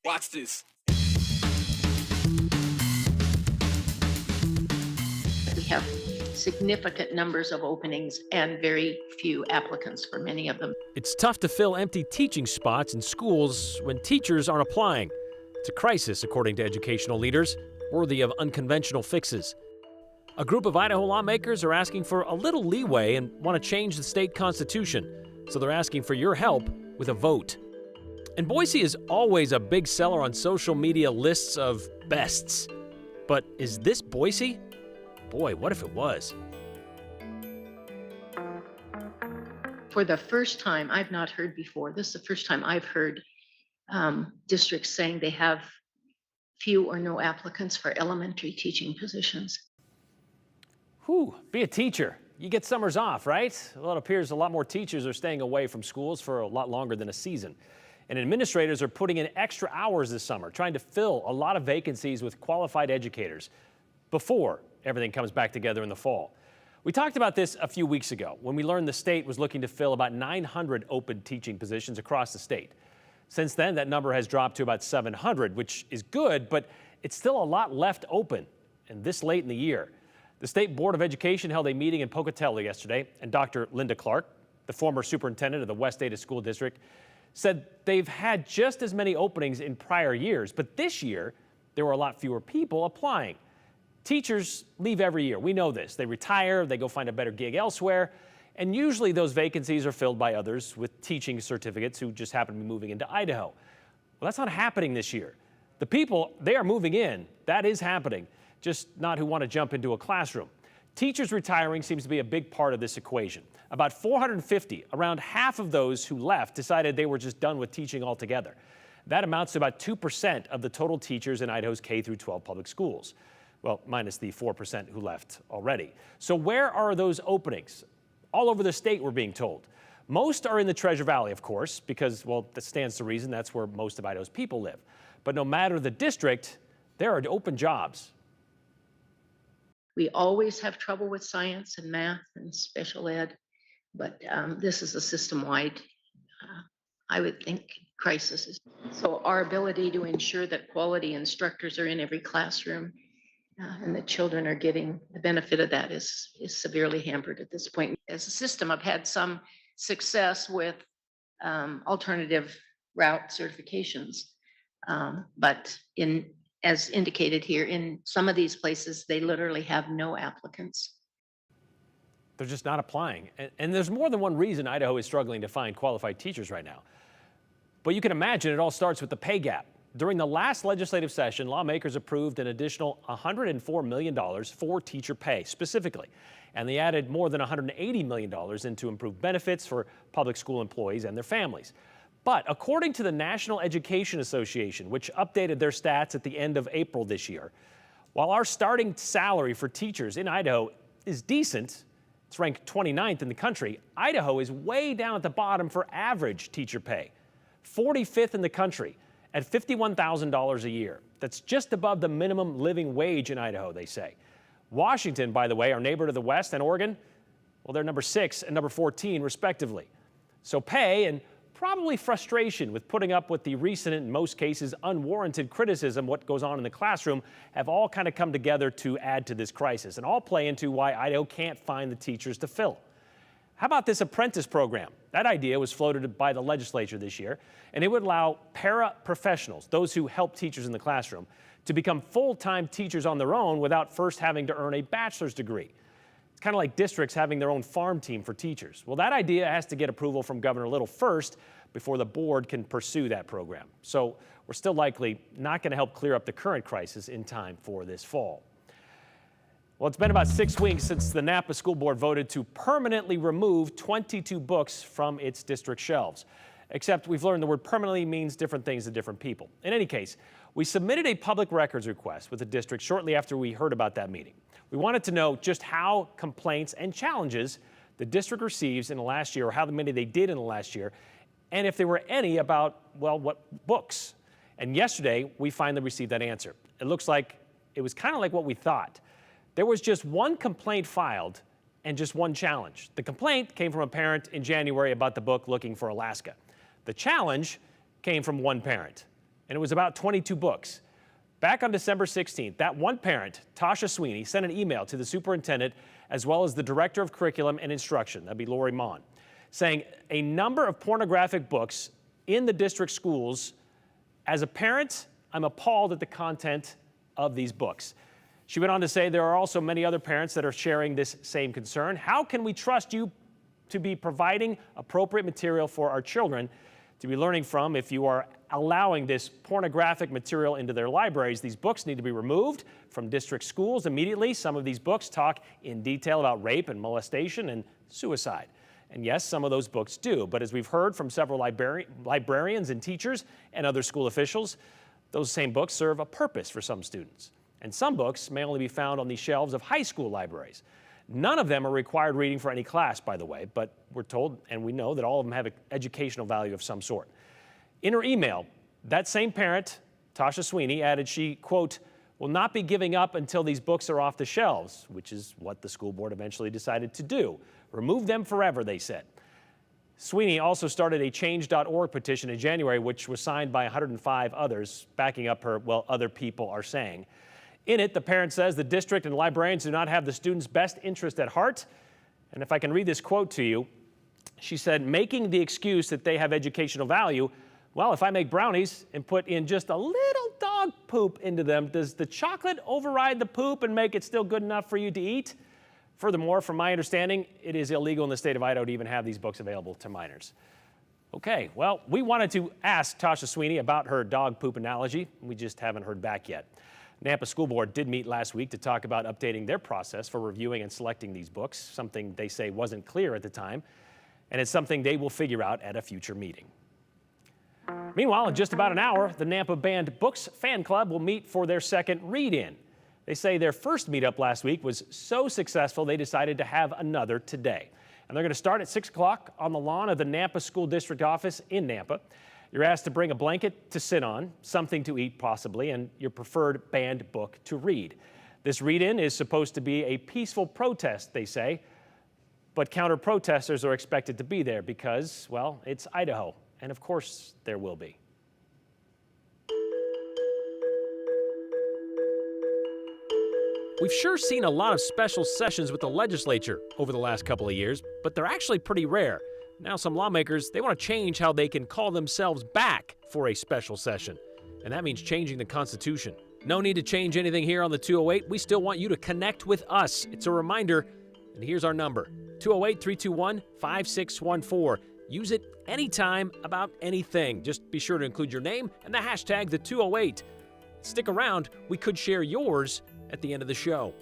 Watch this. We have significant numbers of openings and very few applicants for many of them. It's tough to fill empty teaching spots in schools when teachers aren't applying. It's a crisis, according to educational leaders, worthy of unconventional fixes. A group of Idaho lawmakers are asking for a little leeway and want to change the state constitution, so they're asking for your help with a vote. And Boise is always a big seller on social media lists of bests. But is this Boise? Boy, what if it was? For the first time, I've not heard before, this is the first time I've heard districts saying they have few or no applicants for elementary teaching positions. Whew, be a teacher. You get summers off, right? Well, it appears a lot more teachers are staying away from schools for a lot longer than a season. And administrators are putting in extra hours this summer, trying to fill a lot of vacancies with qualified educators before everything comes back together in the fall. We talked about this a few weeks ago when we learned the state was looking to fill about 900 open teaching positions across the state. Since then, that number has dropped to about 700, which is good, but it's still a lot left open, and this late in the year. The State Board of Education held a meeting in Pocatello yesterday, and Dr. Linda Clark, the former superintendent of the West Ada School District, said they've had just as many openings in prior years, but this year there were a lot fewer people applying. Teachers leave every year. We know this. They retire, they go find a better gig elsewhere, and usually those vacancies are filled by others with teaching certificates who just happen to be moving into Idaho. Well, that's not happening this year. The people, they are moving in. That is happening, just not who want to jump into a classroom. Teachers retiring seems to be a big part of this equation. About 450, around half of those who left decided they were just done with teaching altogether. That amounts to about 2% of the total teachers in Idaho's K-12 public schools. Well, minus the 4% who left already. So where are those openings? All over the state, we're being told. Most are in the Treasure Valley, of course, because, well, that stands to reason that's where most of Idaho's people live. But no matter the district, there are open jobs. We always have trouble with science and math and special ed, but this is a system-wide, I would think, crisis. So our ability to ensure that quality instructors are in every classroom and that children are getting the benefit of that is severely hampered at this point. As a system, I've had some success with alternative route certifications, but as indicated here, in some of these places, they literally have no applicants. They're just not applying. And there's more than one reason Idaho is struggling to find qualified teachers right now. But you can imagine it all starts with the pay gap. During the last legislative session, lawmakers approved an additional $104 million for teacher pay specifically. And they added more than $180 million into improved benefits for public school employees and their families. But according to the National Education Association, which updated their stats at the end of April this year, while our starting salary for teachers in Idaho is decent, it's ranked 29th in the country, Idaho is way down at the bottom for average teacher pay, 45th in the country at $51,000 a year. That's just above the minimum living wage in Idaho, they say. Washington, by the way, our neighbor to the west, and Oregon, well, they're number 6 and number 14, respectively. So pay and probably frustration with putting up with the recent, in most cases, unwarranted criticism what goes on in the classroom have all kind of come together to add to this crisis and all play into why Idaho can't find the teachers to fill. How about this apprentice program? That idea was floated by the legislature this year, and it would allow paraprofessionals, those who help teachers in the classroom, to become full-time teachers on their own without first having to earn a bachelor's degree. It's kind of like districts having their own farm team for teachers. Well, that idea has to get approval from Governor Little first before the board can pursue that program. So we're still likely not going to help clear up the current crisis in time for this fall. Well, it's been about 6 weeks since the Nampa School Board voted to permanently remove 22 books from its district shelves. Except we've learned the word permanently means different things to different people. In any case, we submitted a public records request with the district shortly after we heard about that meeting. We wanted to know just how complaints and challenges the district receives in the last year, or how many they did in the last year, and if there were any about, well, what books. And yesterday, we finally received that answer. It looks like it was kind of like what we thought. There was just one complaint filed and just one challenge. The complaint came from a parent in January about the book Looking for Alaska. The challenge came from one parent, and it was about 22 books. Back on December 16th, that one parent, Tasha Sweeney, sent an email to the superintendent as well as the director of curriculum and instruction, that'd be Lori Mon, saying a number of pornographic books in the district schools. As a parent, I'm appalled at the content of these books. She went on to say there are also many other parents that are sharing this same concern. How can we trust you to be providing appropriate material for our children to be learning from if you are allowing this pornographic material into their libraries? These books need to be removed from district schools immediately. Some of these books talk in detail about rape and molestation and suicide. And yes, some of those books do, but as we've heard from several librarians and teachers and other school officials, those same books serve a purpose for some students. And some books may only be found on the shelves of high school libraries. None of them are required reading for any class, by the way, but we're told and we know that all of them have an educational value of some sort. In her email, that same parent, Tasha Sweeney, added she, quote, will not be giving up until these books are off the shelves, which is what the school board eventually decided to do. Remove them forever, they said. Sweeney also started a change.org petition in January, which was signed by 105 others, backing up her, well, other people are saying. In it, the parent says the district and librarians do not have the students' best interest at heart. And if I can read this quote to you, she said, making the excuse that they have educational value, well, if I make brownies and put in just a little dog poop into them, does the chocolate override the poop and make it still good enough for you to eat? Furthermore, from my understanding, it is illegal in the state of Idaho to even have these books available to minors. Okay, well, we wanted to ask Tasha Sweeney about her dog poop analogy. We just haven't heard back yet. Nampa School Board did meet last week to talk about updating their process for reviewing and selecting these books, something they say wasn't clear at the time, and it's something they will figure out at a future meeting. Meanwhile, in just about an hour, the Nampa Banned Books fan club will meet for their second read-in. They say their first meetup last week was so successful they decided to have another today. And they're going to start at 6 o'clock on the lawn of the Nampa School District office in Nampa. You're asked to bring a blanket to sit on, something to eat possibly, and your preferred banned book to read. This read-in is supposed to be a peaceful protest, they say, but counter-protesters are expected to be there because, well, it's Idaho, and of course there will be. We've sure seen a lot of special sessions with the legislature over the last couple of years, but they're actually pretty rare. Now some lawmakers, they want to change how they can call themselves back for a special session. And that means changing the Constitution. No need to change anything here on the 208. We still want you to connect with us. It's a reminder, and here's our number, 208-321-5614. Use it anytime about anything. Just be sure to include your name and the hashtag the 208. Stick around, we could share yours at the end of the show.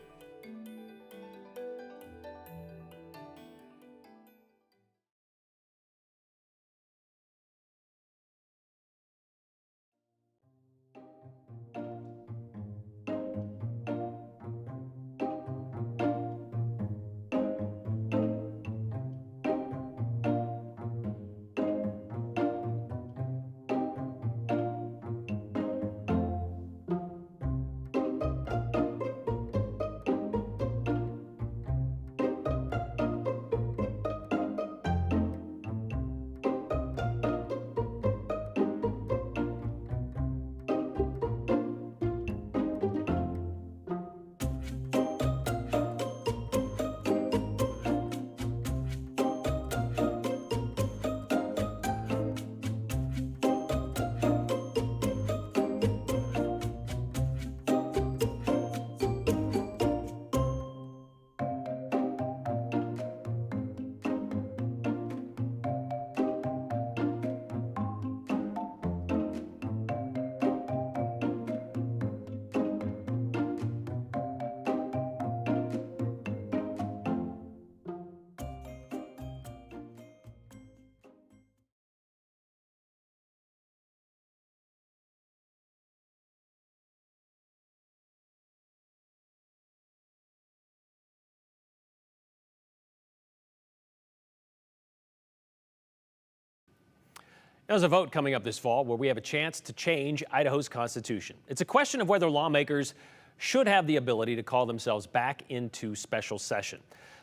There's a vote coming up this fall where we have a chance to change Idaho's Constitution. It's a question of whether lawmakers should have the ability to call themselves back into special session.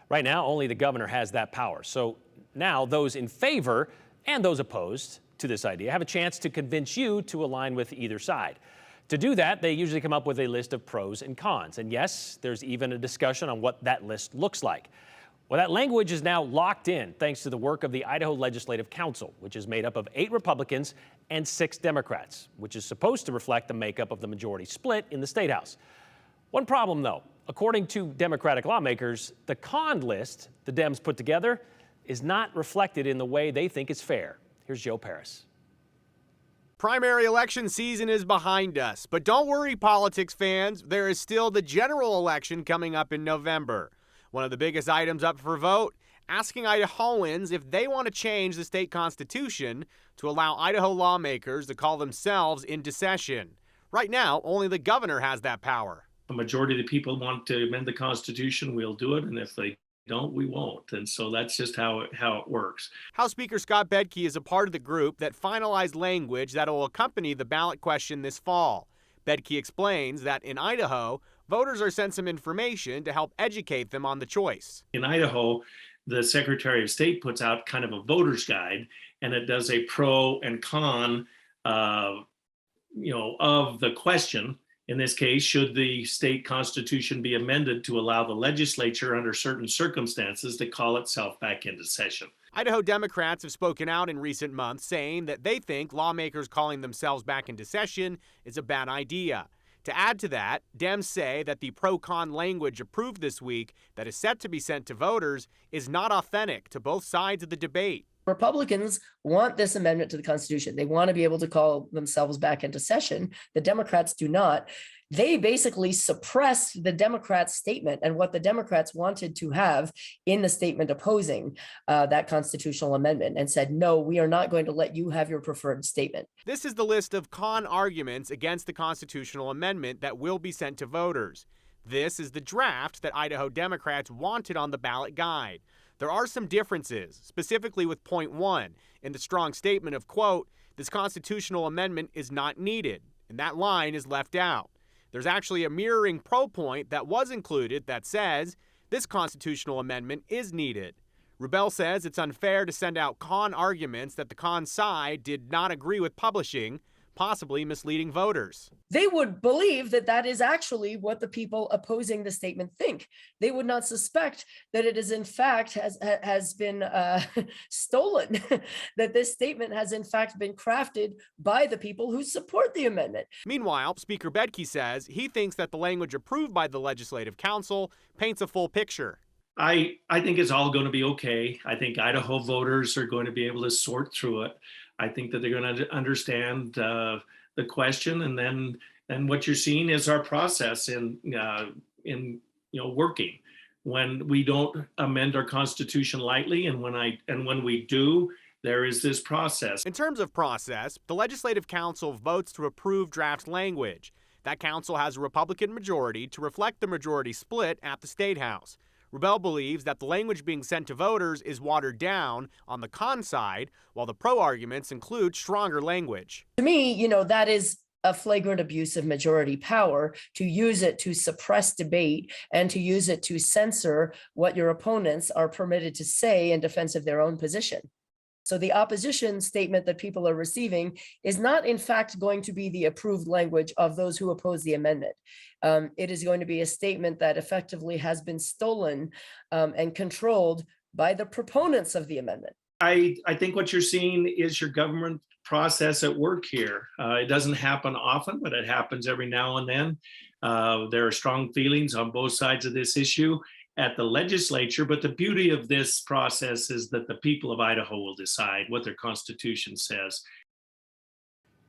Right now, only the governor has that power. So now those in favor and those opposed to this idea have a chance to convince you to align with either side. To do that, they usually come up with a list of pros and cons. And yes, there's even a discussion on what that list looks like. Well, that language is now locked in thanks to the work of the Idaho Legislative Council, which is made up of 8 Republicans and 6 Democrats, which is supposed to reflect the makeup of the majority split in the State House. One problem, though, according to Democratic lawmakers, the con list the Dems put together is not reflected in the way they think is fair. Here's Joe Paris. Primary election season is behind us, but don't worry, politics fans. There is still the general election coming up in November. One of the biggest items up for vote, asking Idahoans if they want to change the state constitution to allow Idaho lawmakers to call themselves into session. Right now, only the governor has that power. A majority of the people want to amend the Constitution, we'll do it, and if they don't, we won't. And so that's just how it works. House Speaker Scott Bedke is a part of the group that finalized language that will accompany the ballot question this fall. Bedke explains that in Idaho, voters are sent some information to help educate them on the choice. In Idaho, the Secretary of State puts out kind of a voter's guide, and it does a pro and con, of the question. In this case, should the state constitution be amended to allow the legislature under certain circumstances to call itself back into session? Idaho Democrats have spoken out in recent months saying that they think lawmakers calling themselves back into session is a bad idea. To add to that, Dems say that the pro-con language approved this week that is set to be sent to voters is not authentic to both sides of the debate. Republicans want this amendment to the Constitution. They want to be able to call themselves back into session. The Democrats do not. They basically suppressed the Democrats' statement and what the Democrats wanted to have in the statement opposing that constitutional amendment and said, no, we are not going to let you have your preferred statement. This is the list of con arguments against the constitutional amendment that will be sent to voters. This is the draft that Idaho Democrats wanted on the ballot guide. There are some differences, specifically with point 1 in the strong statement of, quote, this constitutional amendment is not needed, and that line is left out. There's actually a mirroring pro point that was included that says this constitutional amendment is needed. Rubel says it's unfair to send out con arguments that the con side did not agree with publishing, possibly misleading voters. They would believe that that is actually what the people opposing the statement think. They would not suspect that it is in fact has been stolen, that this statement has in fact been crafted by the people who support the amendment. Meanwhile, Speaker Bedke says he thinks that the language approved by the Legislative Council paints a full picture. I think it's all going to be okay. I think Idaho voters are going to be able to sort through it. I think that they're going to understand the question, and then what you're seeing is our process in working. When we don't amend our Constitution lightly, and when we do, there is this process. In terms of process, the Legislative Council votes to approve draft language. That council has a Republican majority to reflect the majority split at the State House. Rubel believes that the language being sent to voters is watered down on the con side, while the pro arguments include stronger language. To me, that is a flagrant abuse of majority power to use it to suppress debate and to use it to censor what your opponents are permitted to say in defense of their own position. So the opposition statement that people are receiving is not, in fact, going to be the approved language of those who oppose the amendment. It is going to be a statement that effectively has been stolen and controlled by the proponents of the amendment. I think what you're seeing is your government process at work here. It doesn't happen often, but it happens every now and then. There are strong feelings on both sides of this issue at the legislature, but the beauty of this process is that the people of Idaho will decide what their constitution says.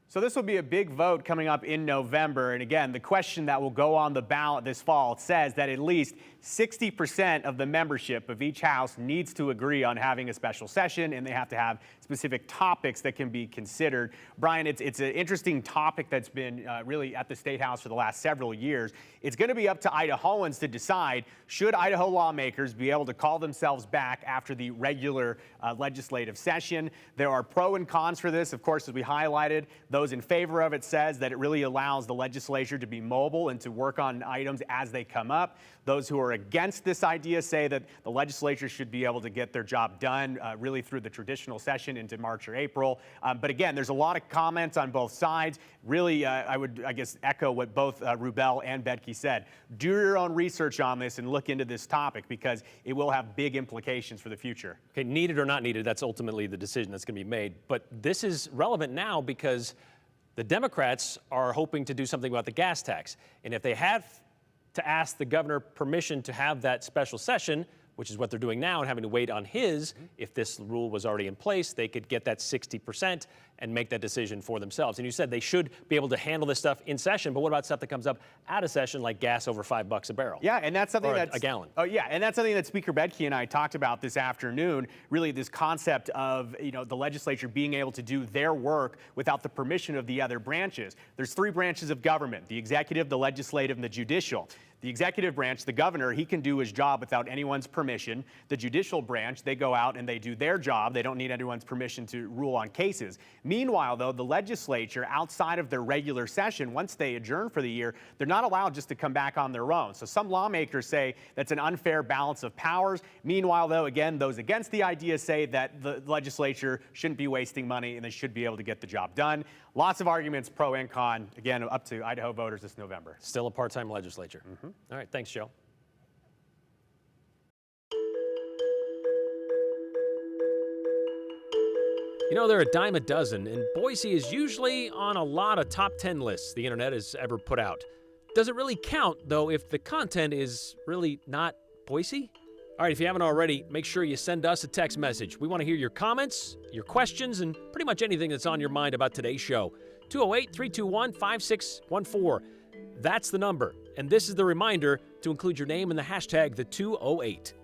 So this will be a big vote coming up in November. And again, the question that will go on the ballot this fall says that at least 60% of the membership of each house needs to agree on having a special session, and they have to have specific topics that can be considered. Brian, it's an interesting topic that's been really at the State House for the last several years. It's going to be up to Idahoans to decide, should Idaho lawmakers be able to call themselves back after the regular legislative session? There are pro and cons for this, of course, as we highlighted. Those Those in favor of it says that it really allows the legislature to be mobile and to work on items as they come up. Those who are against this idea say that the legislature should be able to get their job done really through the traditional session into March or April. But again, there's a lot of comments on both sides. Really, I would, I guess, echo what both Rubel and Bedke said. Do your own research on this and look into this topic because it will have big implications for the future. Okay, needed or not needed, that's ultimately the decision that's going to be made. But this is relevant now because the Democrats are hoping to do something about the gas tax. And if they have to ask the governor permission to have that special session, which is what they're doing now and having to wait on his, if this rule was already in place, they could get that 60% and make that decision for themselves. And you said they should be able to handle this stuff in session, but what about stuff that comes up out of session, like gas over $5 a barrel? Yeah, and that's something that's a gallon. Oh yeah, and that's something that Speaker Bedke and I talked about this afternoon. Really, this concept of the legislature being able to do their work without the permission of the other branches. There's three branches of government: the executive, the legislative, and the judicial. The executive branch, the governor, he can do his job without anyone's permission. The judicial branch, they go out and they do their job. They don't need anyone's permission to rule on cases. Meanwhile, though, the legislature, outside of their regular session, once they adjourn for the year, they're not allowed just to come back on their own. So some lawmakers say that's an unfair balance of powers. Meanwhile, though, again, those against the idea say that the legislature shouldn't be wasting money and they should be able to get the job done. Lots of arguments pro and con, again, up to Idaho voters this November. Still a part-time legislature. All right, thanks, Joe. You know, they're a dime a dozen, and Boise is usually on a lot of top 10 lists the internet has ever put out. Does it really count, though, if the content is really not Boise? All right, if you haven't already, make sure you send us a text message. We want to hear your comments, your questions, and pretty much anything that's on your mind about today's show. 208-321-5614. That's the number. And this is the reminder to include your name in the hashtag the 208.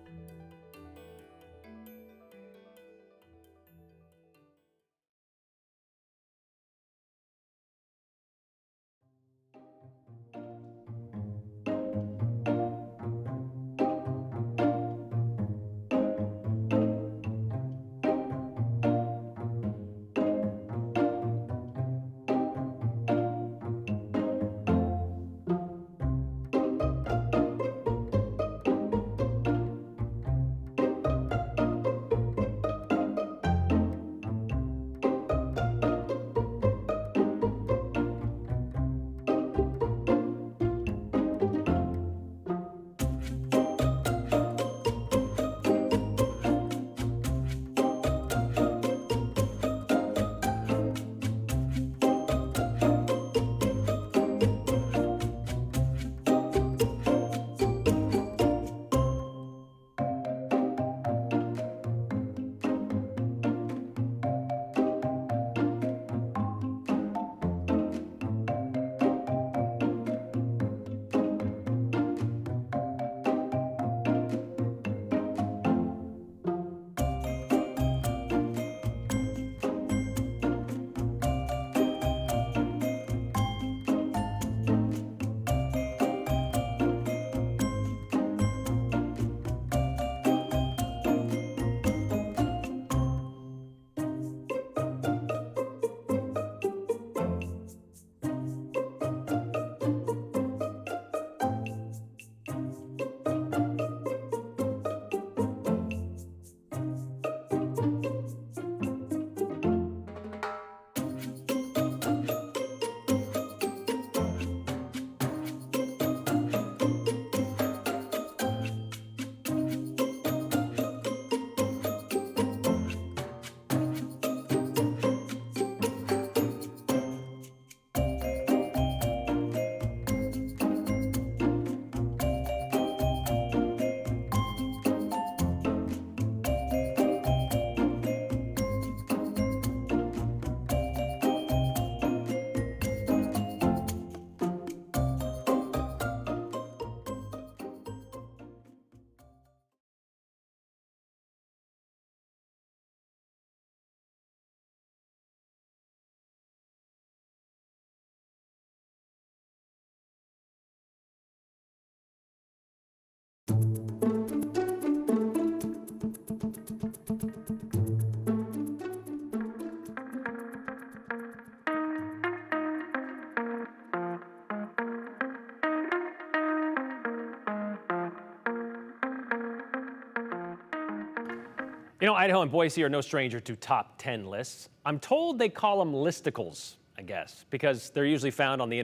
You know, Idaho and Boise are no stranger to top 10 lists. I'm told they call them listicles, I guess, because they're usually found on the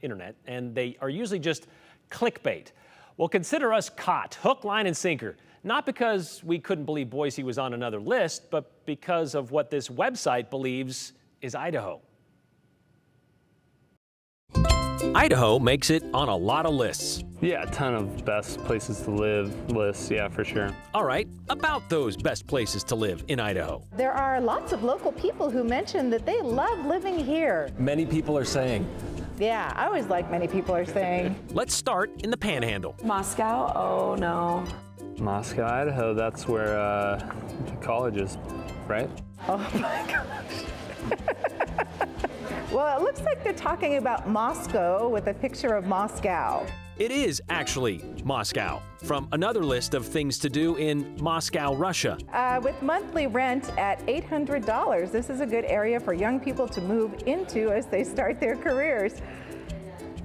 internet and they are usually just clickbait. Well, consider us caught, hook, line, and sinker. Not because we couldn't believe Boise was on another list, but because of what this website believes is Idaho. Idaho makes it on a lot of lists. Yeah, a ton of best places to live lists, yeah, for sure. All right, about those best places to live in Idaho. There are lots of local people who mention that they love living here. Many people are saying. Yeah, I always like many people are saying. Let's start in the Panhandle. Moscow? Oh no. Moscow, Idaho, that's where the college is, right? Oh my gosh. Well, it looks like they're talking about Moscow with a picture of Moscow. It is actually Moscow, from another list of things to do in Moscow, Russia. With monthly rent at $800, this is a good area for young people to move into as they start their careers.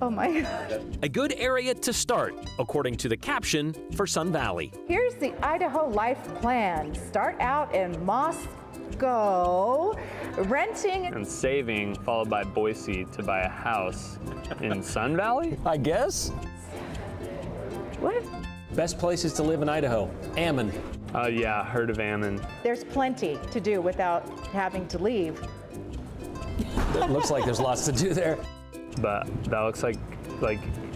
Oh my gosh. A good area to start, according to the caption for Sun Valley. Here's the Idaho Life Plan. Start out in Moscow, renting. And saving, followed by Boise to buy a house in Sun Valley? I guess. What? Best places to live in Idaho. Ammon. Yeah, heard of Ammon. There's plenty to do without having to leave. It looks like there's lots to do there. But that looks like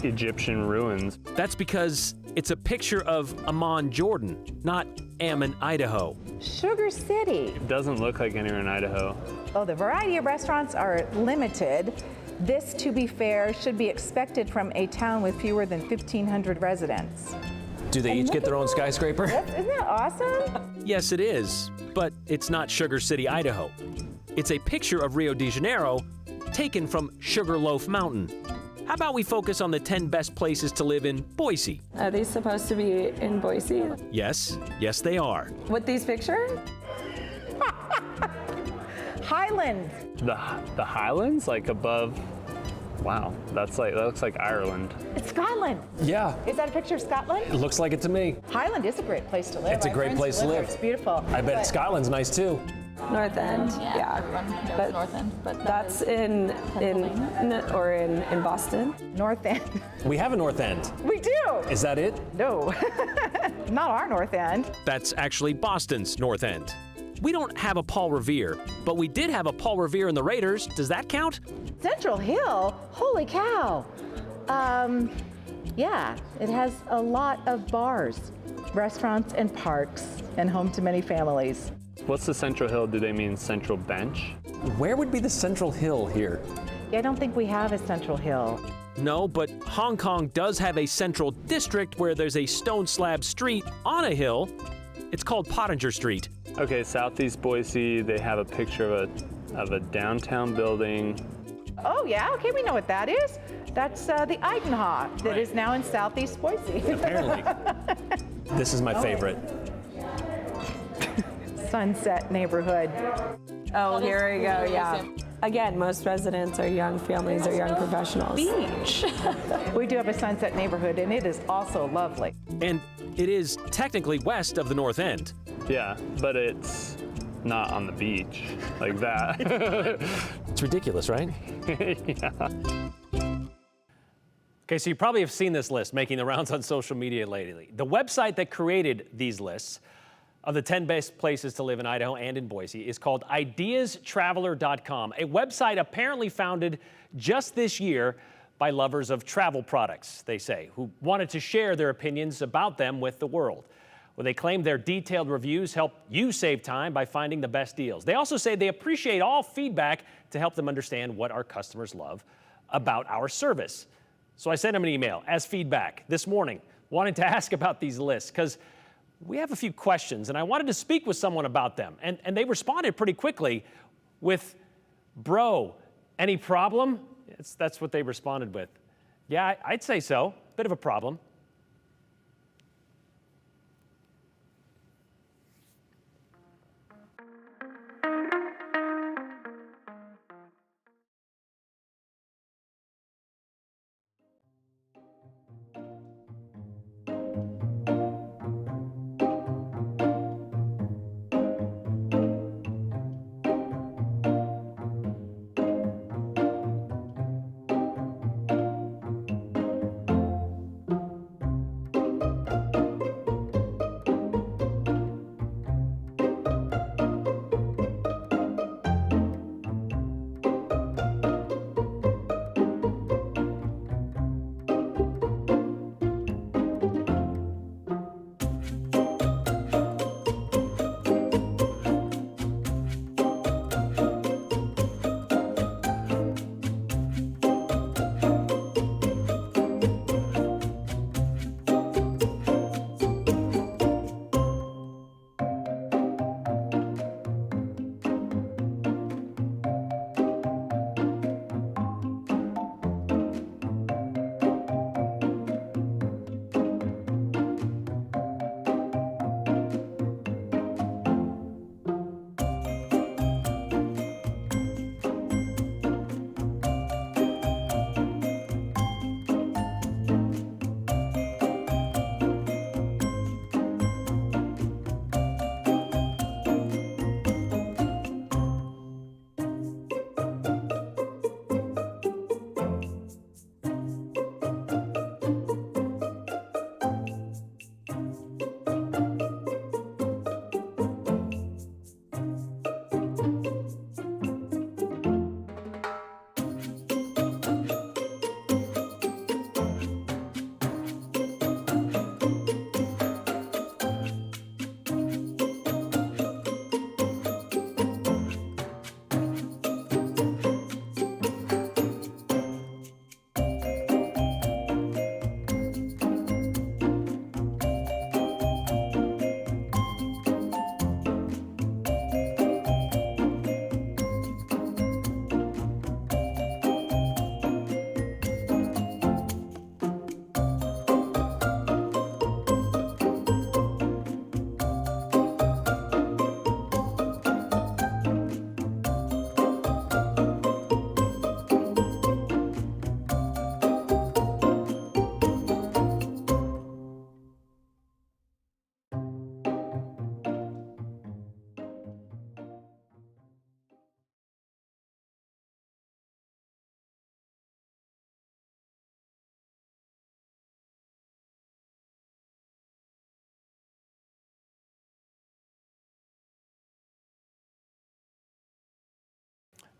Egyptian ruins. That's because it's a picture of Amman, Jordan, not Ammon, Idaho. Sugar City. It doesn't look like anywhere in Idaho. Oh, the variety of restaurants are limited. This, to be fair, should be expected from a town with fewer than 1,500 residents. Do they each get their own skyscraper? Isn't that awesome? Yes, it is, but it's not Sugar City, Idaho. It's a picture of Rio de Janeiro taken from Sugarloaf Mountain. How about we focus on the 10 best places to live in Boise? Are these supposed to be in Boise? Yes, they are. With these pictures? Highlands. The Highlands, like above. Wow, that looks like Ireland. It's Scotland. Yeah, Is that a picture of Scotland? it looks like it to me. Highland is a great place to live. It's a I have great friends place who to there. live. It's beautiful. I bet But Scotland's nice too. North End, yeah. Everyone knows But North End, but That's in Boston. North End. We have a North End. We do. Is that it? No, not our North End. That's actually Boston's North End. We don't have a Paul Revere, but we did have a Paul Revere in the Raiders. Does that count? Central Hill. Holy cow. Yeah, it has a lot of bars, restaurants, and parks, and home to many families. What's the Central Hill? Do they mean Central Bench? Where would be the Central Hill here? Yeah, I don't think we have a Central Hill. No, but Hong Kong does have a central district where there's a stone slab street on a hill. It's called Pottinger Street. Okay, Southeast Boise, they have a picture of a downtown building. Oh yeah, okay, we know what that is. That's the Idaho that is now in Southeast Boise. Apparently. This is my favorite. Sunset neighborhood. Oh, here we go, yeah. Again, most residents are young families or young professionals. Beach. We do have a Sunset neighborhood, and it is also lovely. And it is technically west of the North End. Yeah, but it's not on the beach like that. It's ridiculous, right? Yeah. Okay, so you probably have seen this list making the rounds on social media lately. The website that created these lists of the 10 best places to live in Idaho and in Boise is called ideastraveler.com, a website apparently founded just this year by lovers of travel products, they say, who wanted to share their opinions about them with the world. Well, they claim their detailed reviews help you save time by finding the best deals. They also say they appreciate all feedback to help them understand what our customers love about our service. So I sent them an email as feedback this morning, wanting to ask about these lists, because we have a few questions, and I wanted to speak with someone about them. And they responded pretty quickly with, bro, any problem? That's what they responded with. Yeah, I'd say so. Bit of a problem.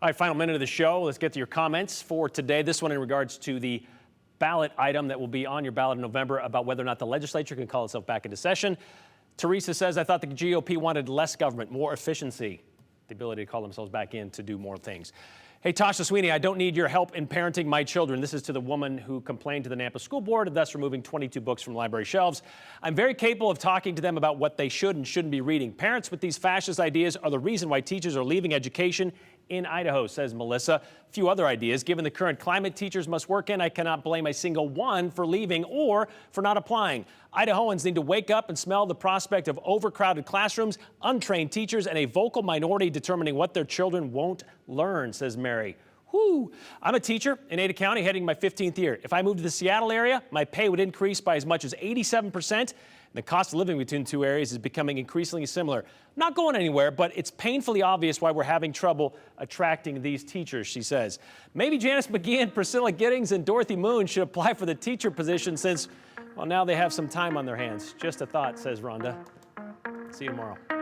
All right, final minute of the show. Let's get to your comments for today. This one in regards to the ballot item that will be on your ballot in November about whether or not the legislature can call itself back into session. Teresa says, I thought the GOP wanted less government, more efficiency, the ability to call themselves back in to do more things. Hey, Tasha Sweeney, I don't need your help in parenting my children. This is to the woman who complained to the Nampa School Board, thus removing 22 books from library shelves. I'm very capable of talking to them about what they should and shouldn't be reading. Parents with these fascist ideas are the reason why teachers are leaving education in Idaho, says Melissa. A few other ideas. Given the current climate teachers must work in, I cannot blame a single one for leaving or for not applying. Idahoans need to wake up and smell the prospect of overcrowded classrooms, untrained teachers, and a vocal minority determining what their children won't learn, says Mary. Whew. I'm a teacher in Ada County heading my 15th year. If I moved to the Seattle area, my pay would increase by as much as 87%. The cost of living between two areas is becoming increasingly similar. Not going anywhere, but it's painfully obvious why we're having trouble attracting these teachers, she says. Maybe Janice McGeehan, Priscilla Giddings, and Dorothy Moon should apply for the teacher position since, well, now they have some time on their hands. Just a thought, says Rhonda. See you tomorrow.